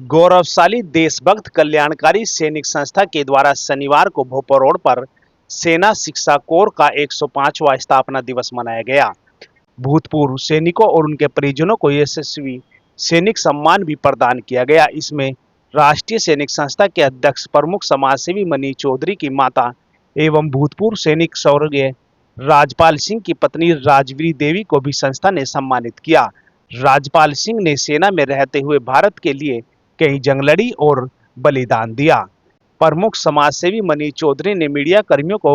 गौरवशाली देशभक्त कल्याणकारी सैनिक संस्था के द्वारा शनिवार को भोपाल रोड पर सेना शिक्षा कोर का 105वां स्थापना दिवस मनाया गया। भूतपूर्व सैनिकों और उनके परिजनों को यशस्वी सैनिक सम्मान भी प्रदान किया गया। इसमें राष्ट्रीय सैनिक संस्था के अध्यक्ष प्रमुख समाजसेवी मनीष चौधरी की माता एवं भूतपूर्व सैनिक स्वर्गीय राजपाल सिंह की पत्नी राजवीर देवी को भी संस्था ने सम्मानित किया। राजपाल सिंह ने सेना में रहते हुए भारत के लिए कई जंग लड़ी और बलिदान दिया। प्रमुख समाजसेवी मनीष चौधरी ने मीडिया कर्मियों को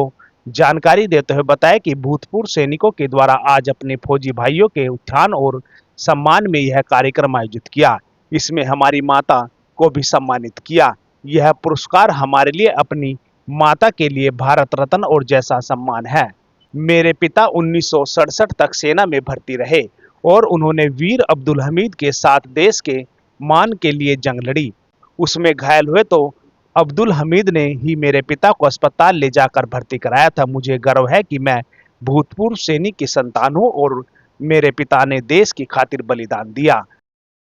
जानकारी देते हुए बताया कि भूतपूर्व सैनिकों के द्वारा आज अपने फौजी भाइयों के उत्थान और सम्मान में यह कार्यक्रम आयोजित किया। इसमें हमारी माता को भी सम्मानित किया। यह पुरस्कार हमारे लिए अपनी माता के लिए भारत रत्न और जैसा सम्मान है। मेरे पिता 1967 तक सेना में भर्ती रहे और उन्होंने वीर अब्दुल हमीद के साथ देश के मान के लिए जंग लड़ी। उसमें घायल हुए तो अब्दुल हमीद ने ही मेरे पिता को अस्पताल ले जाकर भर्ती कराया था। मुझे गर्व है कि मैं भूतपूर्व सैनिक की संतान हूँ और मेरे पिता ने देश की खातिर बलिदान दिया।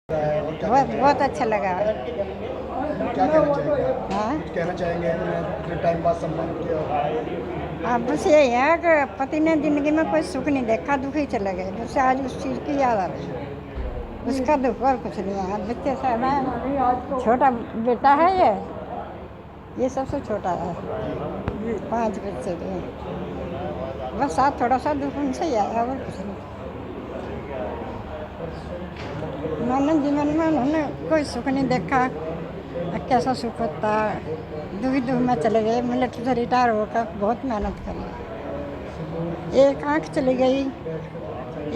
बहुत बहुत अच्छा लगा। क्या कहना चाहेंगे इतने टाइम बाद सम्मान किया? अब बस ये है कि पति ने जिंदगी में कोई सुख नहीं देखा, दुखी चले गए। उससे आज उस चीज़ की याद आ रही है, उसका दुख और कुछ नहीं है। बच्चे सब है, छोटा बेटा है, ये सबसे छोटा है, 5 बच्चे के। बस आज थोड़ा सा दुख उनसे ही आया और कुछ नहीं। उन्होंने जीवन में उन्होंने कोई सुख नहीं देखा। कैसा सुख होता, दुख में चले गए। मिलिट्री से रिटायर होकर बहुत मेहनत करी। एक आँख चली गई,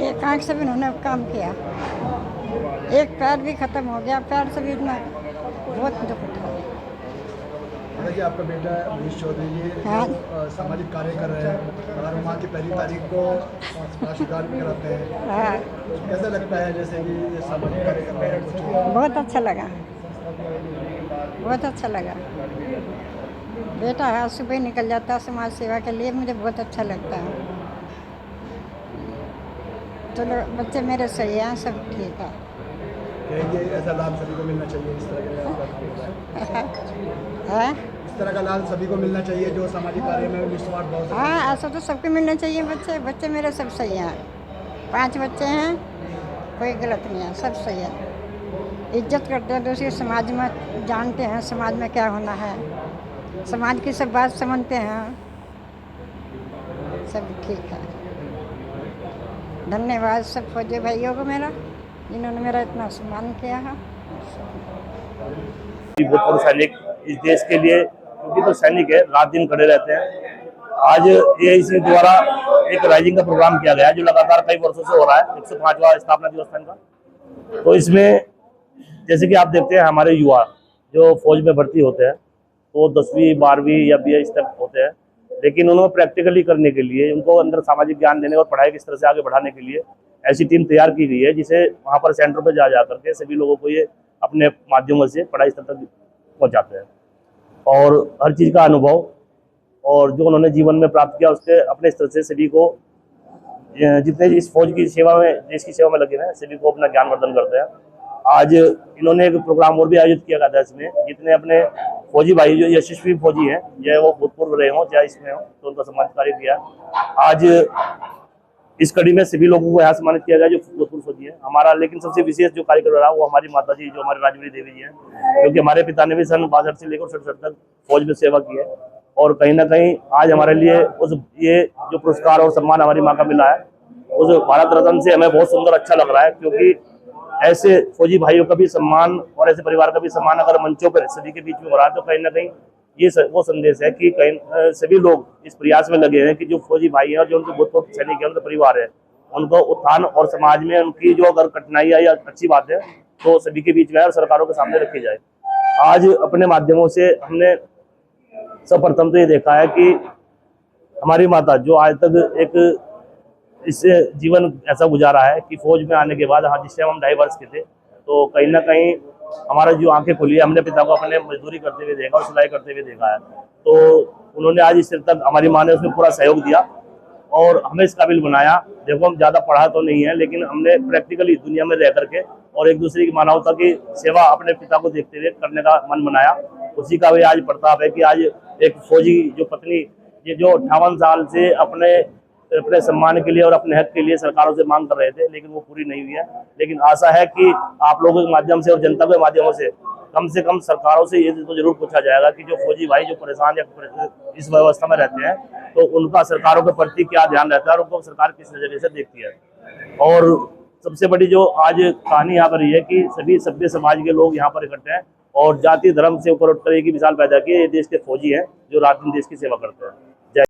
एक आँख से भी उन्होंने काम किया। एक पैर भी ख़त्म हो गया, पैर से भी इतना बहुत दुख उठा। देखिए, आपका बेटा मनीष चौधरी जी हाँ। सामाजिक कार्य कर रहे हैं और माँ की पहली तारीख को राष्ट्रगान भी कराते हैं। हाँ, कैसा लगता है जैसे कि ये सामाजिक कार्य कर रहे हैं कुछ? बहुत अच्छा लगा, बहुत अच्छा लगा। बेटा है, सुबह ही निकल जाता है समाज सेवा के लिए, मुझे बहुत अच्छा लगता है। चलो बच्चे मेरे सही हैं, सब ठीक है। ये ऐसा लाभ सभी को मिलना चाहिए, इस तरह का है? इस तरह का लाभ सभी को मिलना चाहिए जो सामाजिक कार्य में निस्वार्थ भाव से। हाँ, ऐसा तो सबको मिलना चाहिए। बच्चे मेरे सब सही हैं, 5 बच्चे हैं, कोई गलत नहीं है, सब सही है। इज्जत करते हैं, दूसरे समाज में जानते हैं समाज में क्या होना है, समाज की सब बात समझते हैं, सब ठीक है। धन्यवाद सब फौजी भाइयों को मेरा, जिन्होंने मेरा इतना सम्मान किया है। भूतपूर्व सैनिक इस देश के लिए, क्योंकि तो सैनिक है, रात दिन खड़े रहते हैं। आज ये इसी द्वारा एक राइजिंग का प्रोग्राम किया गया है जो लगातार कई वर्षों से हो रहा है, 105वां स्थापना दिवस का। तो इसमें जैसे कि आप देखते हैं हमारे युवा जो फौज में भर्ती होते हैं तो 10वीं 12वीं या BS तक होते हैं, लेकिन उनको प्रैक्टिकली करने के लिए, उनको अंदर सामाजिक ज्ञान देने और पढ़ाई किस तरह से आगे बढ़ाने के लिए ऐसी टीम तैयार की गई है जिसे वहाँ पर सेंटर पर जा करके सभी लोगों को ये अपने माध्यमों से पढ़ाई स्तर तक पहुँचाते हैं और हर चीज़ का अनुभव और जो उन्होंने जीवन में प्राप्त किया उसके अपने स्तर से सभी को, जितने इस फौज की सेवा में, देश की सेवा में लगे हैं, सभी को अपना ज्ञानवर्धन करते हैं। आज इन्होंने एक प्रोग्राम और भी आयोजित किया गया था, इसमें जितने अपने फौजी भाई जो यशस्वी फौजी हैं, चाहे वो भूतपूर्व रहे हों चाहे इसमें हो, तो उनका सम्मानित कार्य किया। आज इस कड़ी में सभी लोगों को यहाँ सम्मानित किया गया जो भूतपूर्व फौजी है हमारा। लेकिन सबसे विशेष जो कार्यक्रम रहा वो हमारी माता जी जो हमारी राजवीर देवी जी हैं, क्योंकि हमारे पिता ने भी सन 62 से लेकर 67 तक फौज में सेवा की है और कहीं ना कहीं आज हमारे लिए उस ये जो पुरस्कार और सम्मान हमारी माँ का मिला है उस भारत रत्न से हमें बहुत सुंदर अच्छा लग रहा है। क्योंकि ऐसे फौजी भाइयों का भी सम्मान और ऐसे परिवार का भी सम्मान अगर मंचों पर सभी के बीच में हो रहा है तो कहीं ना कहीं ये वो संदेश है कि कहीं सभी लोग इस प्रयास में लगे हैं कि जो फौजी भाई हैं और जो उनके भूतपूर्व सैनिक हैं, उनके परिवार है, उनको उत्थान और समाज में उनकी जो अगर कठिनाई या अच्छी बात है तो सभी के बीच में और सरकारों के सामने रखी जाए। आज अपने माध्यमों से हमने सर्वप्रथम तो ये देखा है कि हमारी माता जो आज तक एक इससे जीवन ऐसा गुजारा है कि फौज में आने के बाद, हाँ, जिस टाइम हम 2.5 वर्ष के थे तो कहीं ना कहीं हमारा जो आंखें खुली है, हमने पिता को अपने मजदूरी करते हुए देखा और सिलाई करते हुए देखा है। तो उन्होंने आज इस तक, हमारी माँ ने उसमें पूरा सहयोग दिया और हमें इस काबिल बनाया। देखो हम ज़्यादा पढ़ा तो नहीं है लेकिन हमने प्रैक्टिकली दुनिया में रह करके और एक दूसरे की मानवता की सेवा अपने पिता को देखते हुए करने का मन बनाया। उसी का भी आज प्रताप है कि आज एक फौजी जो पत्नी, ये जो 58 साल से अपने अपने सम्मान के लिए और अपने हक के लिए सरकारों से मांग कर रहे थे, लेकिन वो पूरी नहीं हुई है। लेकिन आशा है कि आप लोगों के माध्यम से और जनता के माध्यमों से कम सरकारों से ये तो जरूर पूछा जाएगा कि जो फौजी भाई जो परेशान या इस व्यवस्था में रहते हैं, तो उनका सरकारों के प्रति क्या ध्यान रहता है और उनको सरकार किस नजरिए से देखती है। और सबसे बड़ी जो आज कहानी यहाँ पर ये है कि सभी सभ्य समाज के लोग यहाँ पर इकट्ठे हैं और जाति धर्म से ऊपर उठकर एक ही मिसाल पैदा की है, ये देश के फौजी हैं जो रात दिन देश की सेवा करते हैं।